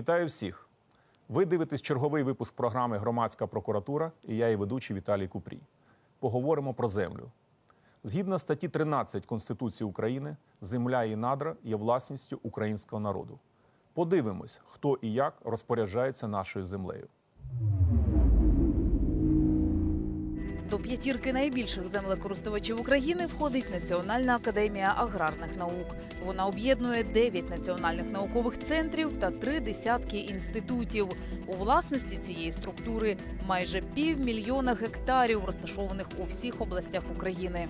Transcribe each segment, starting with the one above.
Вітаю всіх! Ви дивитесь черговий випуск програми «Громадська прокуратура» і я її ведучий Віталій Купрій. Поговоримо про землю. Згідно статті 13 Конституції України, земля і надра є власністю українського народу. Подивимось, хто і як розпоряджається нашою землею. До п'ятірки найбільших землекористувачів України входить Національна академія аграрних наук. Вона об'єднує 9 національних наукових центрів та 3 десятки інститутів. У власності цієї структури майже 500 000 гектарів, розташованих у всіх областях України.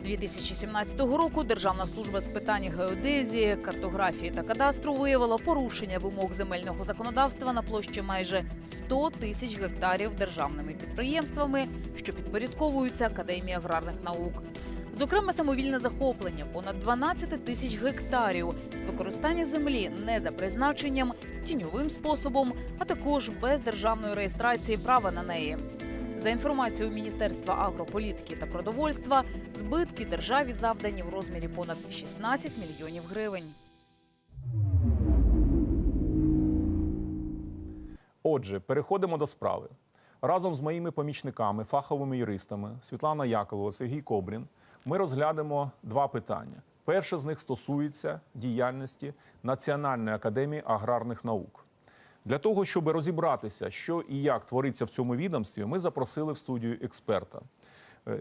2017 року Державна служба з питань геодезії, картографії та кадастру виявила порушення вимог земельного законодавства на площі майже 100 тисяч гектарів державними підприємствами, що підпорядковуються Академії аграрних наук. Зокрема, самовільне захоплення понад 12 тисяч гектарів, використання землі не за призначенням, тіньовим способом, а також без державної реєстрації права на неї. За інформацією Міністерства агрополітики та продовольства, збитки державі завдані в розмірі понад 16 мільйонів гривень. Отже, переходимо до справи. Разом з моїми помічниками, фаховими юристами Світлана Яковлева, Сергій Кобрін, ми розглянемо 2 питання. Перше з них стосується діяльності Національної академії аграрних наук. Для того, щоб розібратися, що і як твориться в цьому відомстві, ми запросили в студію експерта.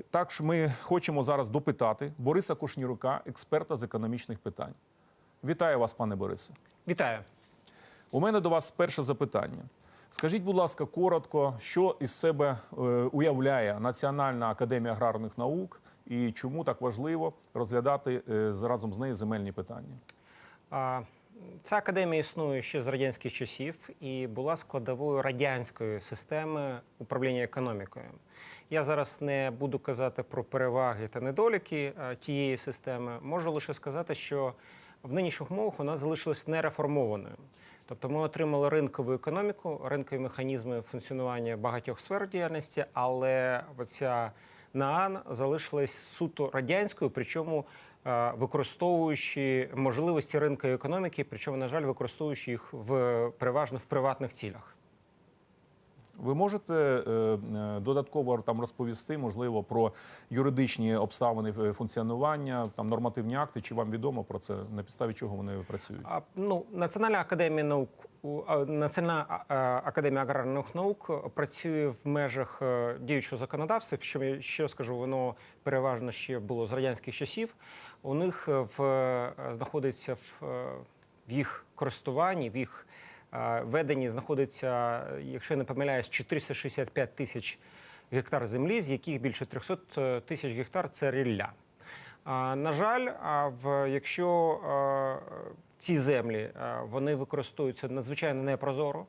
Також ми хочемо зараз допитати Бориса Кушнірука, експерта з економічних питань. Вітаю вас, пане Борисе. Вітаю. У мене до вас перше запитання. Скажіть, будь ласка, коротко, що із себе уявляє Національна академія аграрних наук і чому так важливо розглядати разом з нею земельні питання? Ця академія існує ще з радянських часів і була складовою радянської системи управління економікою. Я зараз не буду казати про переваги та недоліки тієї системи. Можу лише сказати, що в нинішніх умовах вона залишилась нереформованою. Тобто ми отримали ринкову економіку, ринкові механізми функціонування багатьох сфер діяльності, але оця НААН залишилась суто радянською, причому використовуючи можливості ринку економіки, причому, на жаль, використовуючи їх переважно в приватних цілях. Ви можете додатково розповісти, можливо, про юридичні обставини функціонування, нормативні акти, чи вам відомо про це, на підставі чого вони працюють? Національна академія наук, Національна академія аграрних наук працює в межах діючого законодавства, що я ще скажу, воно переважно ще було з радянських часів. У них знаходиться в їх користуванні, в їх веденні знаходиться, якщо я не помиляюсь, 465 тисяч гектар землі, з яких більше 300 тисяч гектар – це рілля. На жаль, якщо ці землі вони використовуються надзвичайно непрозоро,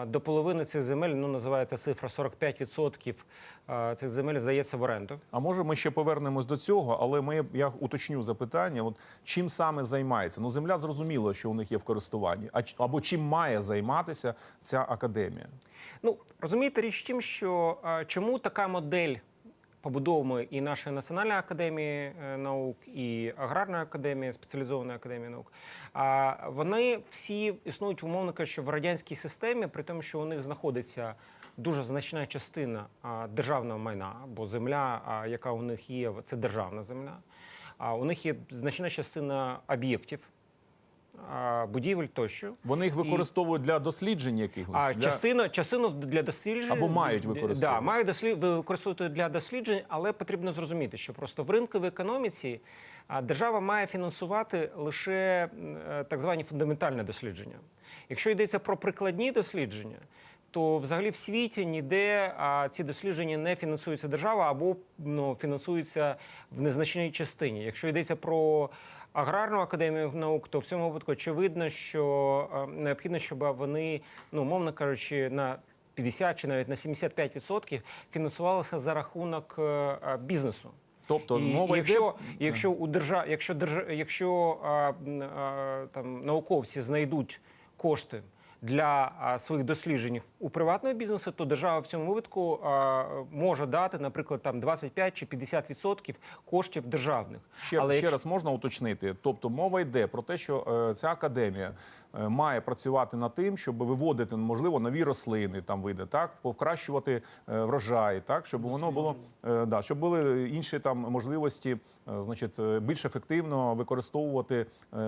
до половини цих земель, називається цифра 45% цих земель здається в оренду. А може ми ще повернемось до цього, але я уточню запитання, чим саме займається? Земля зрозуміло, що у них є в користуванні, або чим має займатися ця академія? Розумієте, річ в тім, що чому така модель побудовуємо і нашої Національної академії наук, і Аграрної академії, спеціалізованої академії наук, вони всі існують, умовно кажучи, в радянській системі, при тому, що у них знаходиться дуже значна частина державного майна, бо земля, яка у них є, це державна земля. У них є значна частина об'єктів, будівель тощо. Вони їх використовують для досліджень якихось? Частину для досліджень. Або мають використовувати? Так, мають використовувати для досліджень, але потрібно зрозуміти, що просто в ринковій економіці держава має фінансувати лише так звані фундаментальні дослідження. Якщо йдеться про прикладні дослідження, то взагалі в світі ніде ці дослідження не фінансуються держава або фінансуються в незначній частині. Якщо йдеться про Аграрну академію наук, то в цьому випадку очевидно, що необхідно, щоб вони, мовно кажучи, на 50 чи навіть на 75% фінансувалися за рахунок бізнесу. Тобто мова якщо науковці знайдуть кошти для своїх досліджень у приватного бізнесу, то держава в цьому випадку може дати, наприклад, 25 чи 50% коштів державних. Ще раз можна уточнити? Тобто мова йде про те, що ця академія має працювати над тим, щоб виводити, можливо, нові рослини, там види, так, покращувати врожай, так, щоб воно було, щоб були інші там можливості, значить, більш ефективно використовувати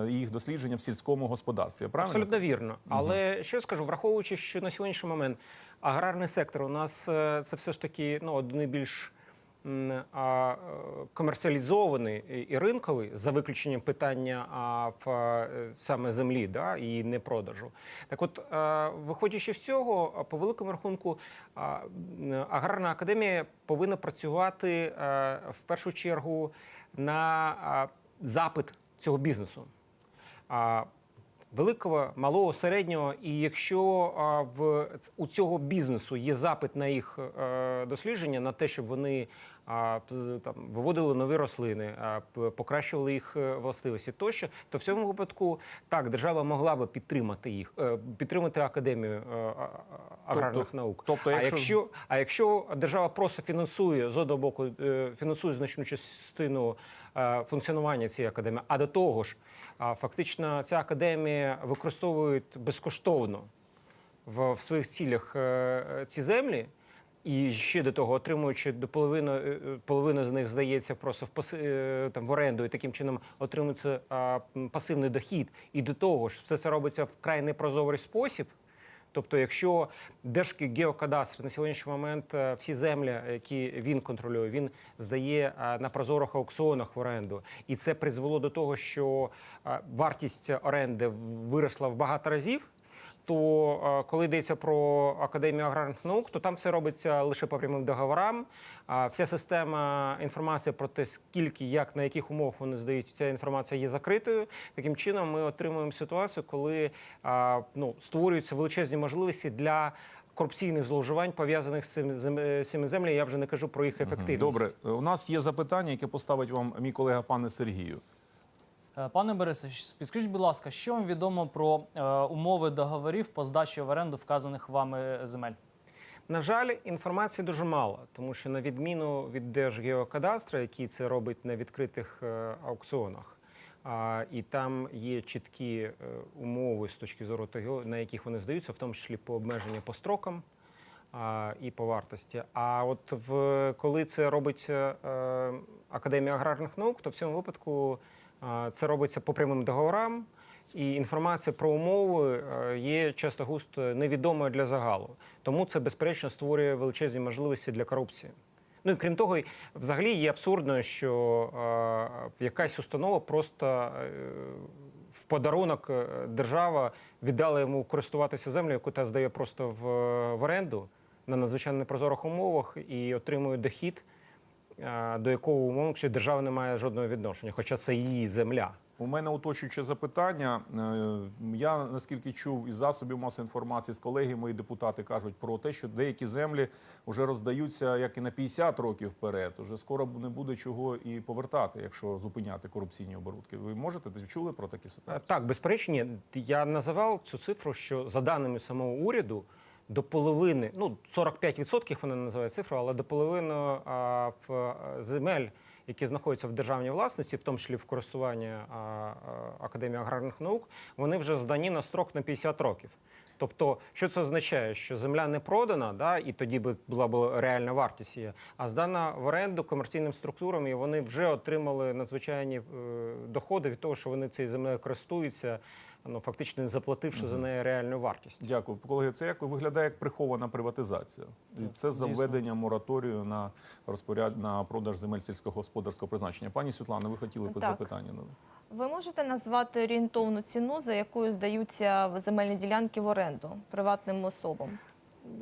їх дослідження в сільському господарстві. Правильно? Абсолютно вірно. Але що я скажу, враховуючи, що на сьогоднішній момент аграрний сектор у нас це все ж таки один більш комерціалізований і ринковий, за виключенням питання саме землі, да, і не продажу. Так от, виходячи з цього, по великому рахунку, аграрна академія повинна працювати в першу чергу на запит цього бізнесу. Великого, малого, середнього, і якщо у цього бізнесу є запит на їх дослідження, на те, щоб вони виводили нові рослини, покращували їх властивості тощо, то в цьому випадку так, держава могла би підтримати академію аграрних наук. А якщо держава просто фінансує, з одного боку, фінансує значну частину функціонування цієї академії, а до того ж, фактично ця академія використовує безкоштовно в своїх цілях ці землі, і ще до того, отримуючи до половину з них, здається, просто в оренду, і таким чином отримується пасивний дохід. І до того ж, все це робиться в вкрай непрозорий спосіб. Тобто, якщо Держгеокадастр на сьогоднішній момент всі землі, які він контролює, він здає на прозорих аукціонах в оренду. І це призвело до того, що вартість оренди виросла в багато разів, то коли йдеться про Академію аграрних наук, то там все робиться лише по прямим договорам. Вся система інформації про те, скільки, як, на яких умовах вони здають, ця інформація є закритою. Таким чином ми отримуємо ситуацію, коли створюються величезні можливості для корупційних зловживань, пов'язаних з цими землями. Я вже не кажу про їх ефективність. Добре. У нас є запитання, яке поставить вам мій колега пане Сергію. Пане Борисе, підскажіть, будь ласка, що вам відомо про умови договорів по здачі в оренду вказаних вами земель? На жаль, інформації дуже мало, тому що на відміну від Держгеокадастру, який це робить на відкритих аукціонах, і там є чіткі умови з точки зору того, на яких вони здаються, в тому числі по обмеженню по строкам і по вартості. А от коли це робить Академія аграрних наук, то в цьому випадку це робиться по прямим договорам, і інформація про умови є часто-густо невідомою для загалу. Тому це, безперечно, створює величезні можливості для корупції. Ну і крім того, взагалі є абсурдно, що якась установа просто в подарунок держава віддала йому користуватися землею, яку та здає просто в оренду на надзвичайно непрозорих умовах і отримує дохід, до якого, умовно, що держава не має жодного відношення, хоча це її земля. У мене уточуюче запитання. Я, наскільки чув із засобів масової інформації, з колеги мої депутати кажуть про те, що деякі землі вже роздаються як і на 50 років вперед. Уже скоро не буде чого і повертати, якщо зупиняти корупційні оборудки. Ви можете? Ти чули про такі ситуації? Так, безперечно. Я називав цю цифру, що за даними самого уряду, до половини, 45% вони називають цифру, але до половини земель, які знаходяться в державній власності, в тому числі в користуванні Академії аграрних наук, вони вже здані на строк на 50 років. Тобто, що це означає? Що земля не продана, і тоді була б реальна вартість її, а здана в оренду комерційним структурам, і вони вже отримали надзвичайні доходи від того, що вони цією землею користуються, фактично не заплативши за неї реальну вартість. Дякую. Колеги, це виглядає як прихована приватизація. І це за введення мораторію на продаж земель сільськогосподарського призначення. Пані Світлана, ви хотіли запитання? Ви можете назвати орієнтовну ціну, за якою здаються земельні ділянки в оренду приватним особам?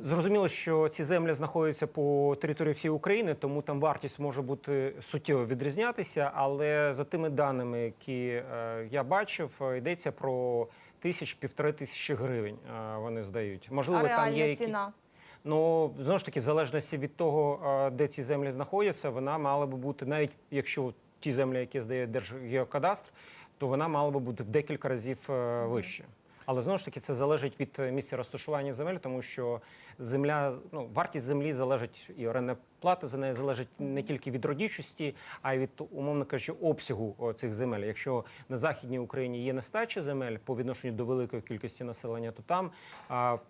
Зрозуміло, що ці землі знаходяться по території всієї України, тому там вартість може бути суттєво відрізнятися, але за тими даними, які я бачив, йдеться про 1,5 тисячі гривень вони здають. Можливо, а реальна там є ціна? Знову ж таки, в залежності від того, де ці землі знаходяться, вона мала би бути, навіть якщо ті землі, які здає Держгеокадастр, то вона мала би бути в декілька разів вище. Але знову ж таки це залежить від місця розташування земель, тому що земля, вартість землі залежить, і орендна плата за неї залежить не тільки від родючості, а й від, умовно кажучи, обсягу цих земель. Якщо на Західній Україні є нестача земель по відношенню до великої кількості населення, то там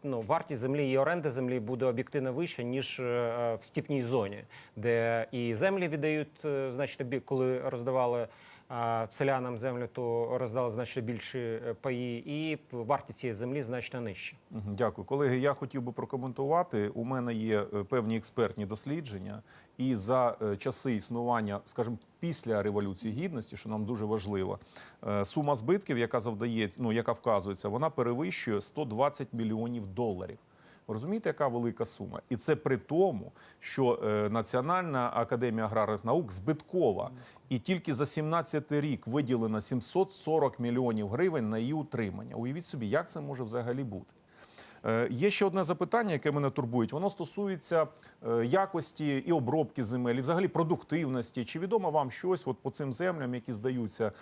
вартість землі і оренда землі буде об'єктивно вища, ніж в степній зоні, де і землі віддають значно більше, коли роздавали селянам землю, то роздали значно більші паї, і вартість цієї землі значно нижча. Дякую. Колеги, я хотів би прокоментувати. У мене є певні експертні дослідження, і за часи існування, скажімо, після Революції Гідності, що нам дуже важливо, сума збитків, яка завдається, яка вказується, вона перевищує 120 мільйонів доларів. Ви розумієте, яка велика сума? І це при тому, що Національна академія аграрних наук збиткова. І тільки за 17 рік виділено 740 мільйонів гривень на її утримання. Уявіть собі, як це може взагалі бути? Є ще одне запитання, яке мене турбує. Воно стосується якості і обробки земель, і взагалі продуктивності. Чи відомо вам щось по цим землям, які здаються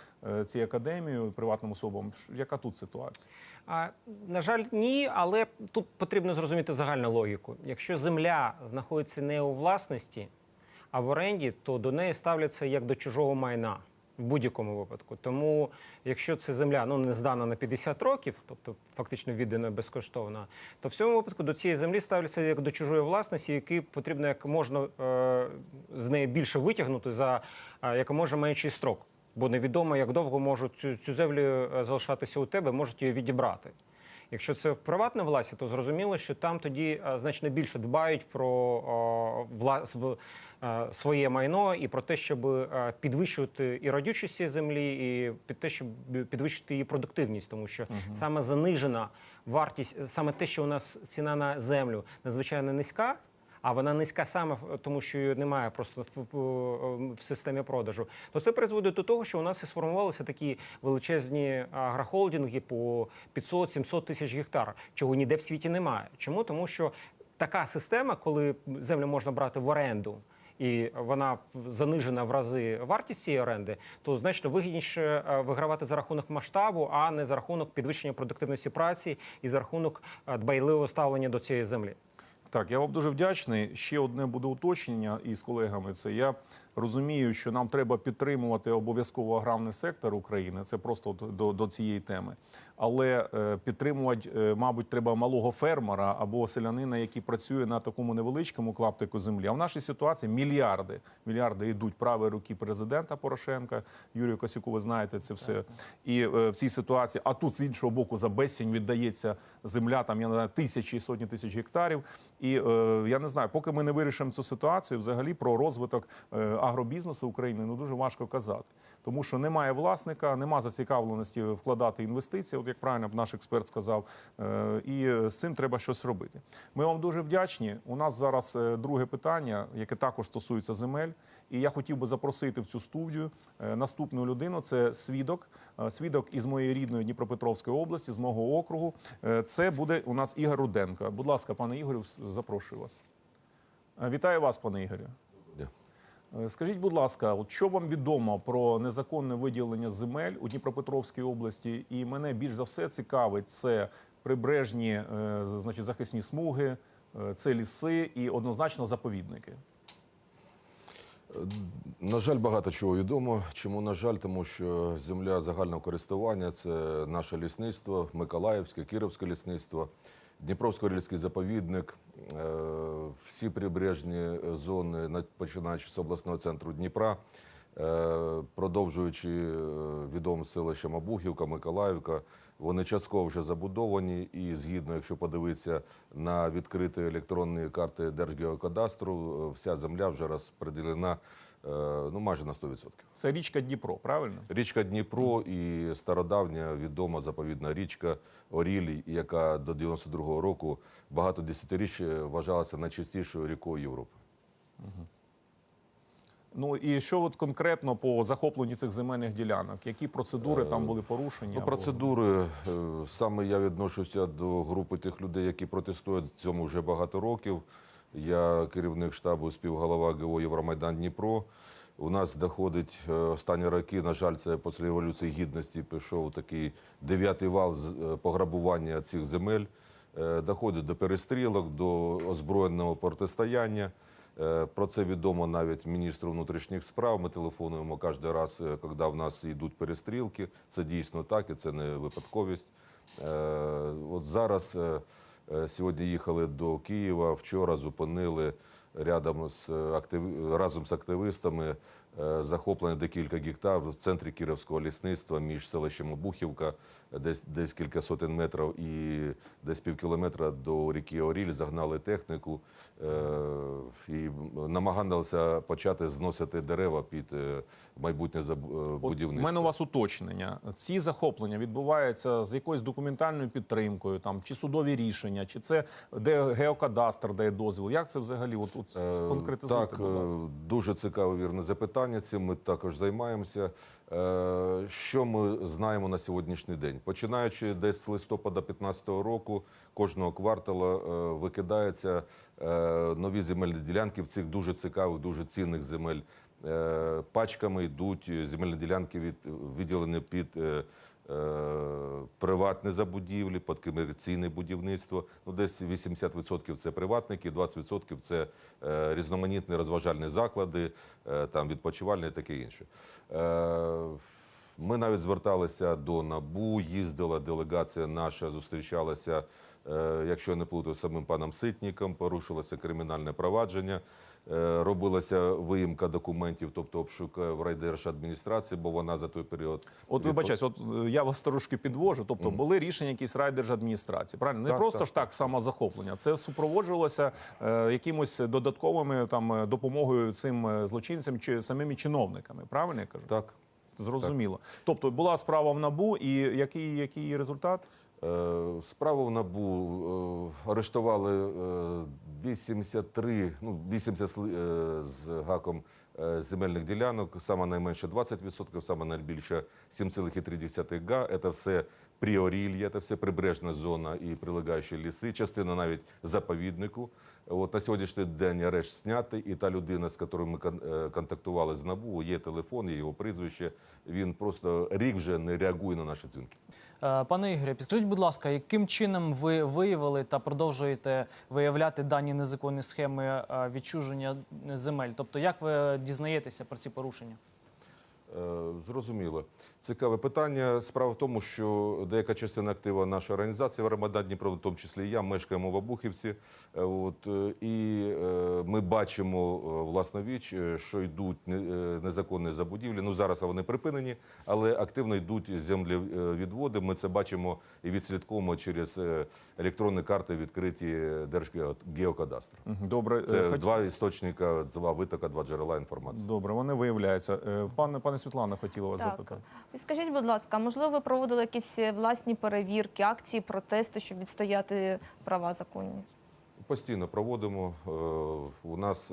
цією академією, приватним особам? Яка тут ситуація? На жаль, ні, але тут потрібно зрозуміти загальну логіку. Якщо земля знаходиться не у власності, а в оренді, то до неї ставляться як до чужого майна. В будь-якому випадку. Тому, якщо ця земля не здана на 50 років, тобто фактично віддана безкоштовно, то в цьому випадку до цієї землі ставляться як до чужої власності, які потрібно як можна з неї більше витягнути за якомога менший строк. Бо невідомо, як довго можуть цю землю залишатися у тебе, можуть її відібрати. Якщо це в приватній власті, то зрозуміло, що там тоді значно більше дбають про своє майно і про те, щоб підвищувати і родючість цієї землі, і під те, щоб підвищити її продуктивність, тому що саме занижена вартість, саме те, що у нас ціна на землю надзвичайно низька, а вона низька саме тому, що її немає просто в системі продажу, то це призводить до того, що у нас і сформувалися такі величезні агрохолдинги по 500-700 тисяч гектар, чого ніде в світі немає. Чому? Тому що така система, коли землю можна брати в оренду, і вона занижена в рази вартість цієї оренди, то значно вигідніше вигравати за рахунок масштабу, а не за рахунок підвищення продуктивності праці і за рахунок дбайливого ставлення до цієї землі. Так, я вам дуже вдячний. Ще одне буде уточнення із колегами. Це я розумію, що нам треба підтримувати обов'язково аграрний сектор України. Це просто до цієї теми. Але підтримувати, мабуть, треба малого фермера або селянина, який працює на такому невеличкому клаптику землі. А в нашій ситуації мільярди йдуть правої руки президента Порошенка. Юрію Косюку, ви знаєте це все. І в цій ситуації, а тут з іншого боку за безцінь віддається земля, там, я не знаю, тисячі і сотні тисяч гектарів. І я не знаю, поки ми не вирішимо цю ситуацію, взагалі про розвиток агробізнесу України дуже важко казати. Тому що немає власника, немає зацікавленості вкладати інвестиції, от як правильно наш експерт сказав, і з цим треба щось робити. Ми вам дуже вдячні. У нас зараз друге питання, яке також стосується земель. І я хотів би запросити в цю студію наступну людину. Це свідок із моєї рідної Дніпропетровської області, з мого округу. Це буде у нас Ігор Руденко. Будь ласка, пане Ігорю, запрошую вас. Вітаю вас, пане Ігорю. Скажіть, будь ласка, що вам відомо про незаконне виділення земель у Дніпропетровській області? І мене більш за все цікавить це прибережні, захисні смуги, це ліси і однозначно заповідники. На жаль, багато чого відомо. Чому на жаль? Тому що земля загального користування – це наше лісництво, Миколаївське, Кіровське лісництво, Дніпровсько-Рильський заповідник, всі прибережні зони, починаючи з обласного центру Дніпра, продовжуючи відомим селищем Обухівка, Миколаївка, вони частково вже забудовані і згідно, якщо подивитися на відкриті електронні карти Держгеокадастру, вся земля вже розподілена майже на 100%. Це річка Дніпро, правильно? Річка Дніпро і стародавня відома заповідна річка Оріль, яка до 92-го року багато десятиріч вважалася найчистішою рікою Європи. Ну і що от конкретно по захопленню цих земельних ділянок? Які процедури там були порушені? Процедури, саме я відношуся до групи тих людей, які протестують цьому вже багато років. Я керівник штабу, співголова ГО «Євромайдан Дніпро». У нас доходить останні роки, на жаль, це після Революції Гідності пішов такий 9-й вал пограбування цих земель. Доходить до перестрілок, до озброєного протистояння. Про це відомо навіть міністру внутрішніх справ. Ми телефонуємо кожен раз, коли в нас йдуть перестрілки. Це дійсно так і це не випадковість. От зараз, сьогодні їхали до Києва, вчора зупинили разом з активістами захоплено декілька гектар в центрі Кіровського лісництва між селищем Обухівка, десь кілька сотень метрів і десь півкілометра до ріки Оріль загнали техніку і намагалися почати зносити дерева під майбутнє будівництво. У мене у вас уточнення. Ці захоплення відбуваються з якоюсь документальною підтримкою, чи судові рішення, чи це де геокадастр дає дозвіл? Як це взагалі? От конкретизуйте, Так, будь ласка. дуже цікаве, вірне запитання. Цим ми також займаємося. Що ми знаємо на сьогоднішній день? Починаючи десь з листопада 2015 року, кожного кварталу викидаються нові земельні ділянки в цих дуже цікавих, дуже цінних земель. Пачками йдуть земельні ділянки, виділені під приватне забудівлі, під комерційне будівництво. Ну, десь 80% це приватники, 20% це різноманітні розважальні заклади, там відпочивальні і таке інше. Ми навіть зверталися до НАБУ, їздила делегація наша, зустрічалася, якщо я не плутаю, з самим паном Ситником, порушилося кримінальне провадження. Робилася виїмка документів, тобто обшук в райдержадміністрації, бо вона за той період... От вибачаюсь, от я вас трошки підвожу. Тобто були рішення якісь райдержадміністрації, правильно? Не Так, просто так, ж так самозахоплення. Це супроводжувалося якимось додатковими допомогою цим злочинцям чи самими чиновниками. Правильно я кажу? Так. Зрозуміло. Тобто була справа в НАБУ, і який результат? Справу в НАБУ арештували 80 з гаком земельних ділянок, саме найменше 20%, саме найбільше 7,3 га. Це все Приорілья, це все прибережна зона і прилегаючі ліси, частина навіть заповіднику. От на сьогоднішній день арешт знятий, і та людина, з якою ми контактували з НАБУ, є телефон, є його прізвище. Він просто рік вже не реагує на наші дзвінки. Пане Ігорі, підскажіть, будь ласка, яким чином ви виявили та продовжуєте виявляти дані незаконні схеми відчуження земель? Тобто, як ви дізнаєтеся про ці порушення? Зрозуміло. Цікаве питання. Справа в тому, що деяка частина актива нашої організації «Ремонт Дніпро», в тому числі і я, мешкаємо в Обухівці. І ми бачимо власновіч, що йдуть незаконні забудівлі. Ну, зараз вони припинені, але активно йдуть землевідводи. Ми це бачимо і відслідковуємо через електронні карти, відкриті Держгеокадастру. Добре. Це два істочника, два витока, два джерела інформації. Добре, вони виявляються. Пане Світлана, хотіла вас Так. запитати. І скажіть, будь ласка, можливо, ви проводили якісь власні перевірки, акції, протести, щоб відстояти права законні? Постійно проводимо. У нас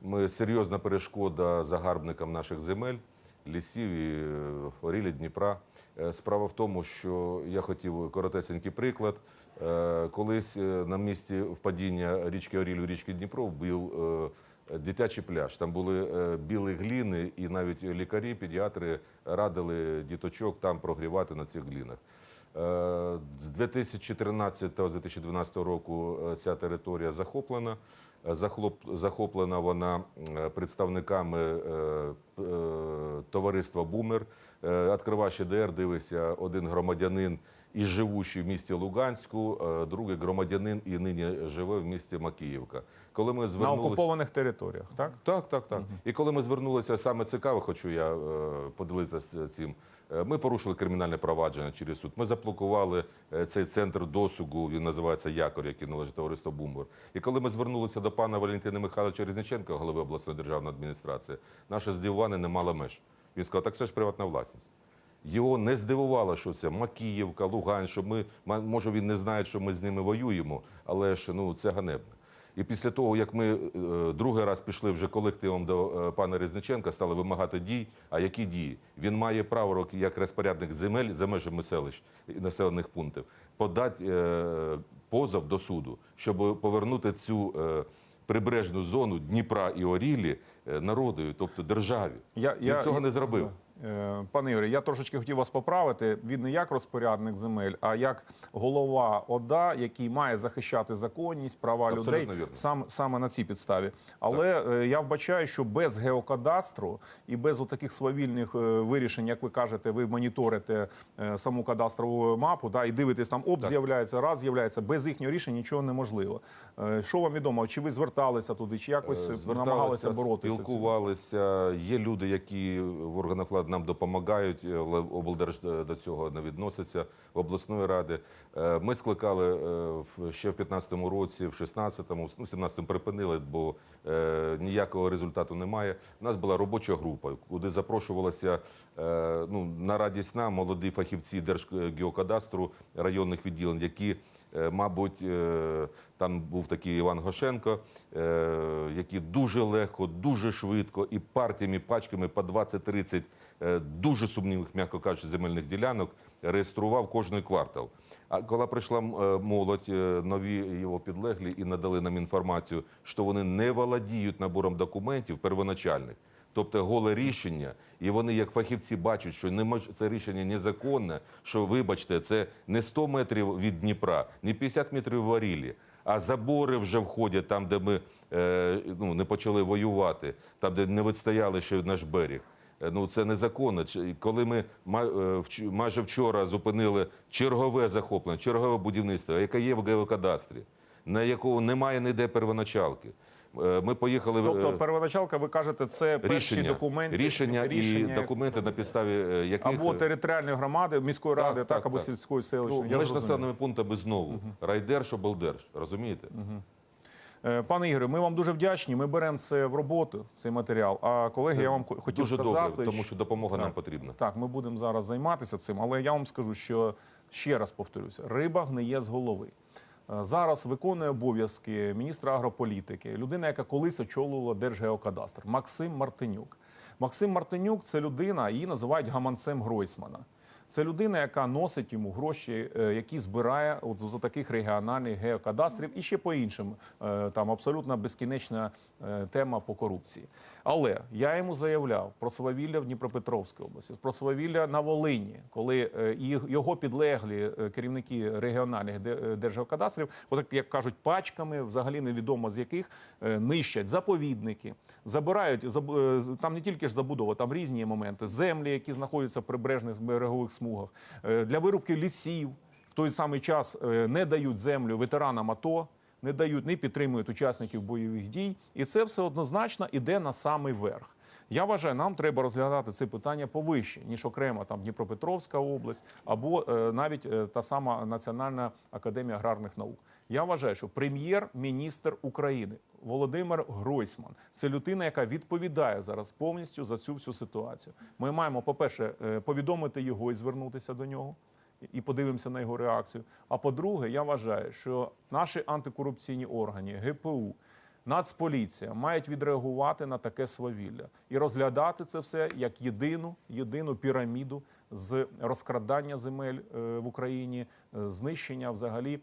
ми серйозна перешкода загарбникам наших земель, лісів і Орілі, Дніпра. Справа в тому, що я хотів коротесенький приклад. Колись на місці впадіння річки Оріль у річки Дніпро був дитячий пляж. Там були білі гліни, і навіть лікарі, педіатри радили діточок там прогрівати на цих глінах. З 2014-2012 року ця територія захоплена. Захоплена вона представниками товариства «Бумер». Відкриваєш ДР, дивишся, один громадянин і живучий в місті Луганську, другий громадянин і нині живе в місті Макіївка. Коли ми На окупованих територіях, так? Так. І коли ми звернулися, саме цікаве, хочу я поділитися цим, ми порушили кримінальне провадження через суд. Ми заблокували цей центр досугу, він називається «Якор», який належить товариству «Бумер». І коли ми звернулися до пана Валентина Михайловича Різниченка, голови обласної державної адміністрації, наше здивування не мало меж. Він сказав, так це ж приватна власність. Його не здивувало, що це Макіївка, Луганськ, що може він не знає, що ми з ними воюємо, але ж це ганебно. І після того, як ми другий раз пішли вже колективом до пана Різниченка, стали вимагати дій. А які дії? Він має право, як розпорядник земель за межами селищ і населених пунктів, подати позов до суду, щоб повернути цю прибережну зону Дніпра і Орілі народові, тобто державі. Він цього не зробив. Пане Ігорі, я трошечки хотів вас поправити. Він не як розпорядник земель, а як голова ОДА, який має захищати законність, права Абсолютно людей вірно. саме на цій підставі. Але я вбачаю, що без геокадастру і без таких свавільних вирішень, як ви кажете, ви моніторите саму кадастрову мапу, і дивитесь, там з'являється, раз з'являється, без їхнього рішення нічого неможливо. Що вам відомо? Чи ви зверталися туди, чи якось намагалися боротися? Спілкувалися. Є люди, які в органах влади нам допомагають, але облдерж до цього не відноситься, обласної ради. Ми скликали ще в 15-му році, в 16-му, в 17-му припинили, бо ніякого результату немає. У нас була робоча група, куди запрошувалися на радість нам молоді фахівці Держгеокадастру районних відділень, які, мабуть, там був такий Іван Гошенко, який дуже легко, дуже швидко і партіями, пачками по 20-30 дуже сумнівних, м'яко кажучи, земельних ділянок реєстрував кожний квартал. А коли прийшла молодь, нові його підлеглі і надали нам інформацію, що вони не володіють набором документів первоначальних, тобто голе рішення, і вони як фахівці бачать, що це рішення незаконне, що, вибачте, це не 100 метрів від Дніпра, не 50 метрів в Орілі, а забори вже входять там, де ми не почали воювати, там, де не відстояли ще наш берег. Це незаконно. Коли ми майже вчора зупинили чергове захоплення, чергове будівництво, яке є в геокадастрі, на якого немає ніде первоначалки. Ми поїхали... Тобто первоначалка, ви кажете, це перші документи? Рішення і документи, на підставі яких... Або територіальної громади, міської ради, або сільської селищної. Між населеними пунктами знову. Райдерж, облдерж. Розумієте? Пане Ігорю, ми вам дуже вдячні. Ми беремо це в роботу, цей матеріал. А колеги, я вам хотів дуже сказати... добре, тому що допомога нам потрібна. Так, ми будемо зараз займатися цим. Але я вам скажу, що, ще раз повторюся, риба гниє з голови. Зараз виконує обов'язки міністра агрополітики, людина, яка колись очолювала Держгеокадастр, Максим Мартинюк. Максим Мартинюк – це людина, її називають гаманцем Гройсмана. Це людина, яка носить йому гроші, які збирає з таких регіональних геокадастрів і ще по іншим. Там абсолютно безкінечна тема по корупції. Але я йому заявляв про свавілля в Дніпропетровській області, про свавілля на Волині, коли його підлеглі керівники регіональних держгеокадастрів, як кажуть, пачками, взагалі невідомо з яких, нищать заповідники, забирають, там не тільки ж забудова, там різні моменти, землі, які знаходяться в прибережних берегових смугах, для вирубки лісів в той самий час не дають землю ветеранам АТО, не дають, не підтримують учасників бойових дій. І це все однозначно іде на самий верх. Я вважаю, нам треба розглядати це питання повище, ніж окремо там Дніпропетровська область або навіть та сама Національна академія аграрних наук. Я вважаю, що прем'єр-міністр України Володимир Гройсман – це людина, яка відповідає зараз повністю за цю всю ситуацію. Ми маємо, по-перше, повідомити його і звернутися до нього, і подивимося на його реакцію. А по-друге, я вважаю, що наші антикорупційні органи, ГПУ, Нацполіція мають відреагувати на таке свавілля і розглядати це все як єдину піраміду з розкрадання земель в Україні, знищення взагалі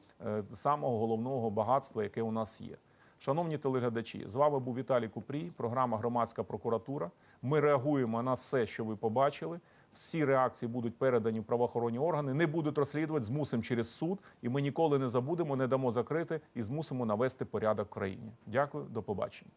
самого головного багатства, яке у нас є. Шановні телеглядачі, з вами був Віталій Купрій, програма «Громадська прокуратура». Ми реагуємо на все, що ви побачили. Всі реакції будуть передані в правоохоронні органи, не будуть розслідувати, змусимо через суд, і ми ніколи не забудемо, не дамо закрити і змусимо навести порядок в країні. Дякую, до побачення.